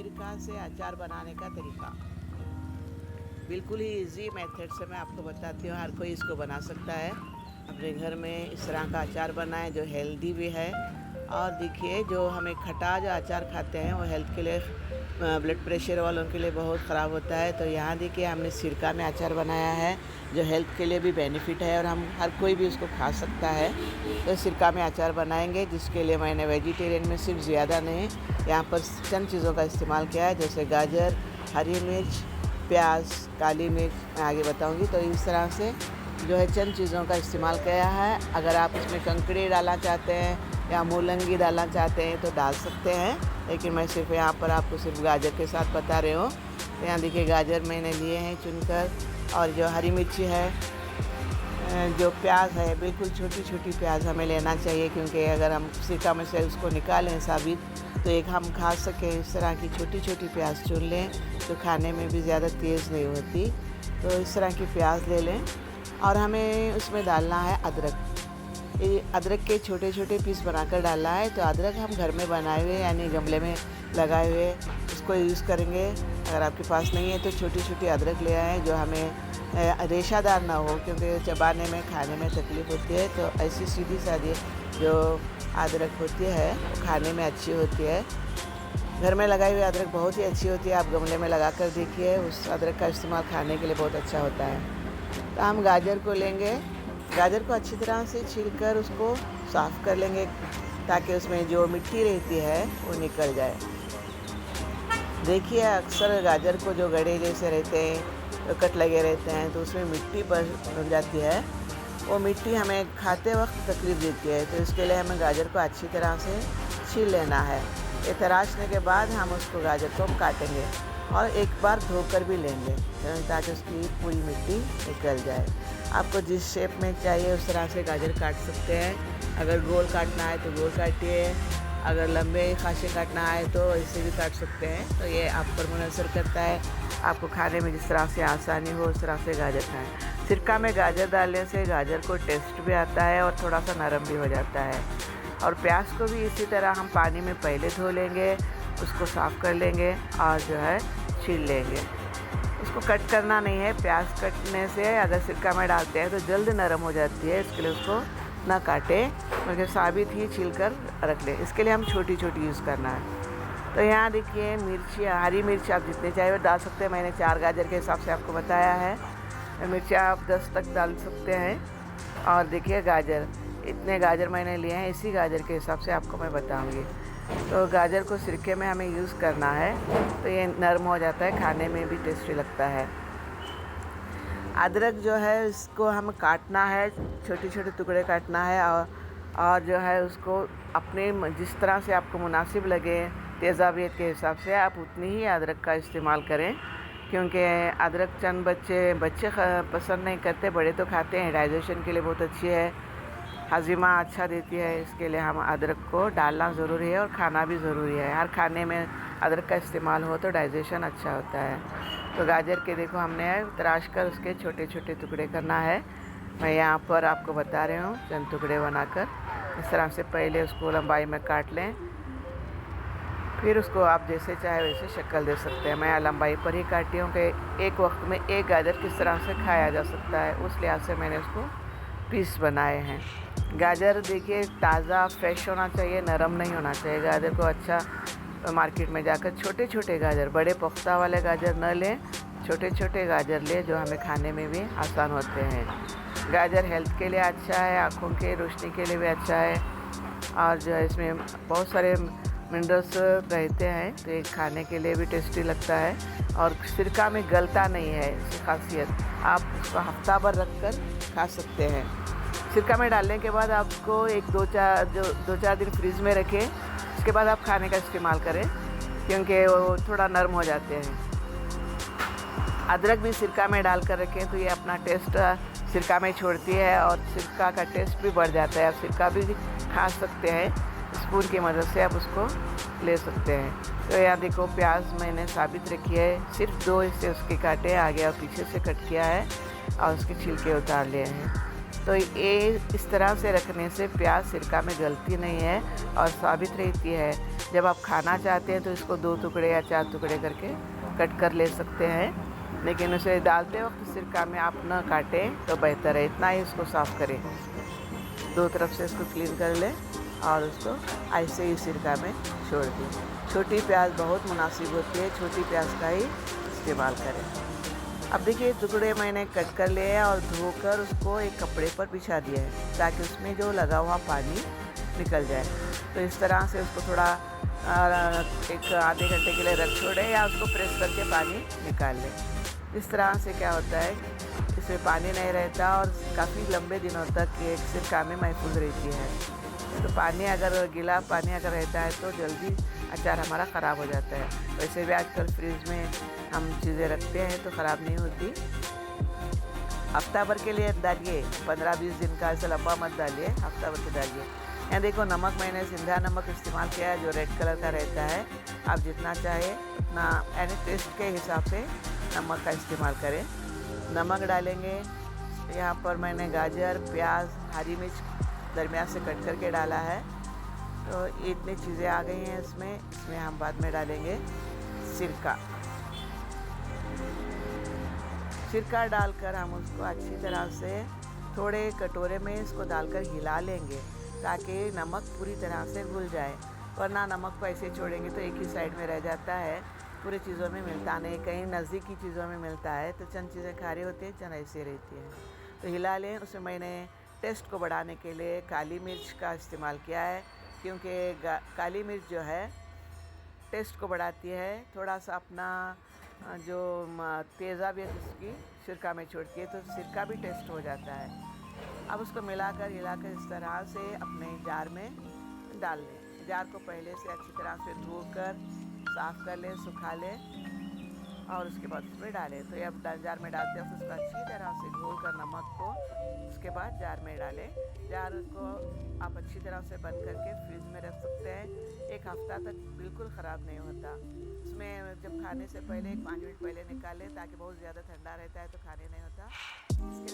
सिरका से अचार बनाने का तरीका बिल्कुल ही इजी मेथड से मैं आपको बताती हूँ। हर कोई इसको बना सकता है। अपने घर में इस तरह का अचार बनाएं जो हेल्दी भी है। और देखिए, जो हमें खटा जो अचार खाते हैं वो हेल्थ के लिए, ब्लड प्रेशर वालों के लिए बहुत ख़राब होता है। तो यहाँ देखिए, हमने सिरका में अचार बनाया है जो हेल्थ के लिए भी बेनिफिट है और हम हर कोई भी उसको खा सकता है। तो सिरका में अचार बनाएंगे, जिसके लिए मैंने वेजिटेरियन में सिर्फ ज़्यादा नहीं, यहाँ पर चंद चीज़ों का इस्तेमाल किया है, जैसे गाजर, हरी मिर्च, प्याज, काली मिर्च, मैं आगे बताऊंगी। तो इस तरह से जो है चंद चीज़ों का इस्तेमाल किया है। अगर आप इसमें कंकड़ी डालना चाहते हैं या मूलंगी डालना चाहते हैं तो डाल सकते हैं, लेकिन मैं सिर्फ यहाँ पर आपको सिर्फ गाजर के साथ बता रही हूँ। तो यहाँ देखिए, गाजर मैंने लिए हैं चुनकर, और जो हरी मिर्ची है, जो प्याज है, बिल्कुल छोटी छोटी प्याज हमें लेना चाहिए, क्योंकि अगर हम सिरका में से उसको निकालें साबित, तो एक हम खा सकें। इस तरह की छोटी छोटी प्याज चुन लें जो खाने में भी ज़्यादा तेज़ नहीं होती। तो इस तरह की प्याज ले लें और हमें उसमें डालना है अदरक। ये अदरक के छोटे छोटे पीस बनाकर डालना है। तो अदरक हम घर में बनाए हुए यानी गमले में लगाए हुए उसको यूज़ करेंगे। अगर आपके पास नहीं है तो छोटी छोटी अदरक ले आएँ जो हमें रेशादार ना हो, क्योंकि चबाने में खाने में तकलीफ़ होती है। तो ऐसी सीधी सादी जो अदरक होती है वो खाने में अच्छी होती है। घर में लगाई हुई अदरक बहुत ही अच्छी होती है। आप गमले में लगा कर देखिए, उस अदरक का इस्तेमाल खाने के लिए बहुत अच्छा होता है। तो हम गाजर को लेंगे, गाजर को अच्छी तरह से छीलकर उसको साफ़ कर लेंगे, ताकि उसमें जो मिट्टी रहती है वो निकल जाए। देखिए, अक्सर गाजर को जो गड्ढे जैसे रहते हैं, तो कट लगे रहते हैं, तो उसमें मिट्टी बन जाती है। वो मिट्टी हमें खाते वक्त तकलीफ़ देती है। तो इसके लिए हमें गाजर को अच्छी तरह से छील लेना है। ये तराशने के बाद हम उसको गाजर को काटेंगे और एक बार धोकर भी लेंगे, ताकि उसकी पूरी मिट्टी निकल जाए। आपको जिस शेप में चाहिए उस तरह से गाजर काट सकते हैं। अगर गोल काटना है तो गोल काटिए, अगर लंबे खासे काटना है तो ऐसे भी काट सकते हैं। तो ये आप पर मुनहसर करता है, आपको खाने में जिस तरह से आसानी हो उस तरह से गाजर खाएं। सिरका में गाजर डालने से गाजर को टेस्ट भी आता है और थोड़ा सा नरम भी हो जाता है। और प्याज को भी इसी तरह हम पानी में पहले धो लेंगे, उसको साफ़ कर लेंगे और जो है छील लेंगे। उसको कट करना नहीं है। प्याज कटने से अगर सिरका में डालते हैं तो जल्द नरम हो जाती है, इसके लिए उसको ना काटें, बल्कि साबित ही छील कर रख लें। इसके लिए हम छोटी छोटी यूज़ करना है। तो यहाँ देखिए, मिर्ची, हरी मिर्च आप जितने चाहिए डाल सकते हैं। मैंने 4 गाजर के हिसाब से आपको बताया है। मिर्ची आप 10 तक डाल सकते हैं। और देखिए, गाजर, इतने गाजर मैंने लिए हैं, इसी गाजर के हिसाब से आपको मैं बताऊंगी। तो गाजर को सिरके में हमें यूज़ करना है, तो ये नरम हो जाता है, खाने में भी टेस्टी लगता है। अदरक जो है इसको हम काटना है, छोटे छोटे टुकड़े काटना है, और जो है उसको अपने जिस तरह से आपको मुनासिब लगे तेज़ाबियत के हिसाब से आप उतनी ही अदरक का इस्तेमाल करें, क्योंकि अदरक चंद बच्चे पसंद नहीं करते, बड़े तो खाते हैं। डाइजेशन के लिए बहुत अच्छी है, हज़ीमा अच्छा देती है। इसके लिए हम अदरक को डालना ज़रूरी है और खाना भी ज़रूरी है। हर खाने में अदरक का इस्तेमाल हो तो डाइजेशन अच्छा होता है। तो गाजर के देखो, हमने तराश कर उसके छोटे छोटे टुकड़े करना है। मैं यहाँ पर आपको बता रही हूँ चंद टुकड़े बनाकर। इस तरह से पहले उसको लंबाई में काट लें, फिर उसको आप जैसे चाहे वैसे शक्ल दे सकते हैं। मैं लंबाई पर ही काटी हूँ कि एक वक्त में एक गाजर किस तरह से खाया जा सकता है, उस लिहाज से मैंने उसको पीस बनाए हैं। गाजर देखिए, ताज़ा फ्रेश होना चाहिए, नरम नहीं होना चाहिए। गाजर को अच्छा मार्केट में जाकर छोटे छोटे गाजर, बड़े पुख्ता वाले गाजर न लें, छोटे छोटे गाजर लें जो हमें खाने में भी आसान होते हैं। गाजर हेल्थ के लिए अच्छा है, आँखों के रोशनी के लिए भी अच्छा है, और जो है इसमें बहुत सारे मिनरल्स रहते हैं, तो ये खाने के लिए भी टेस्टी लगता है। और सिरका में गलता नहीं है, इसकी खासियत। आप उसको हफ्ता भर रख कर खा सकते हैं। सिरका में डालने के बाद आपको दो चार दिन फ्रीज में रखें, उसके बाद आप खाने का इस्तेमाल करें, क्योंकि वो थोड़ा नरम हो जाते हैं। अदरक भी सिरका में डाल कर रखें तो ये अपना टेस्ट सिरका में छोड़ती है और सिरका का टेस्ट भी बढ़ जाता है। आप सिरका भी खा सकते हैं, स्पून की मदद से आप उसको ले सकते हैं। तो यहाँ देखो, प्याज मैंने साबित रखी है, सिर्फ 2 हिस्से उसके काटे, आगे और पीछे से कट किया है और उसके छिलके उतार लिए हैं। तो ये इस तरह से रखने से प्याज सिरका में गलती नहीं है और साबित रहती है। जब आप खाना चाहते हैं तो इसको 2 टुकड़े या 4 टुकड़े करके कट कर ले सकते हैं, लेकिन उसे डालते वक्त सिरका में आप न काटें तो बेहतर है। इतना ही इसको साफ़ करें, 2 तरफ से इसको क्लीन कर लें और उसको ऐसे ही सिरका में छोड़ दें। छोटी प्याज बहुत मुनासिब होती है, छोटी प्याज का ही इस्तेमाल करें। अब देखिए टुकड़े मैंने कट कर लिए हैं और धोकर उसको एक कपड़े पर बिछा दिया है ताकि उसमें जो लगा हुआ पानी निकल जाए। तो इस तरह से उसको थोड़ा एक आधे घंटे के लिए रख छोड़ें या उसको प्रेस करके पानी निकाल लें। इस तरह से क्या होता है, इसमें पानी नहीं रहता और काफ़ी लंबे दिनों तक एक सिरका में महफूज रहती है। तो पानी अगर गीला पानी अगर रहता है तो जल्दी अचार हमारा ख़राब हो जाता है। वैसे भी आजकल फ्रिज में हम चीज़ें रखते हैं तो ख़राब नहीं होती। हफ्ता भर के लिए डालिए, 15-20 दिन का ऐसा लंबा मत डालिए, हफ्ता भर के डालिए। यहाँ देखो नमक मैंने सिंधा नमक इस्तेमाल किया है जो रेड कलर का रहता है। आप जितना चाहे उतना यानी टेस्ट के हिसाब से नमक का इस्तेमाल करें। नमक डालेंगे, यहाँ पर मैंने गाजर, प्याज, हरी मिर्च दरमियान से कट करके डाला है। तो इतनी चीज़ें आ गई हैं इसमें हम बाद में डालेंगे सिरका। सिरका डालकर हम उसको अच्छी तरह से थोड़े कटोरे में इसको डालकर हिला लेंगे ताकि नमक पूरी तरह से घुल जाए, वरना नमक को ऐसे छोड़ेंगे तो एक ही साइड में रह जाता है, पूरी चीज़ों में मिलता नहीं। कहीं नज़दीक की चीज़ों में मिलता है तो चंद चीज़ें खारी होती हैं, चंद ऐसे रहती हैं। तो हिला लें। उसमें मैंने टेस्ट को बढ़ाने के लिए काली मिर्च का इस्तेमाल किया है, क्योंकि काली मिर्च जो है टेस्ट को बढ़ाती है। थोड़ा सा अपना जो तेज़ा भी उसकी सिरका में छोड़ती है तो सिरका भी टेस्ट हो जाता है। अब उसको मिलाकर हिलाकर इस तरह से अपने जार में डाल लें। जार को पहले से अच्छी तरह से धोकर साफ़ कर लें, सुखा लें और उसके बाद उसमें डालें। तो ये अब जार में डालते हैं उसको अच्छी तरह से घोल कर नमक को उसके बाद जार में डालें। जार को आप अच्छी तरह से बंद करके फ्रिज में रख सकते हैं, 1 हफ्ता तक बिल्कुल ख़राब नहीं होता। उसमें जब खाने से पहले 5 मिनट पहले निकालें ताकि बहुत ज़्यादा ठंडा रहता है तो खाने नहीं होता। इसके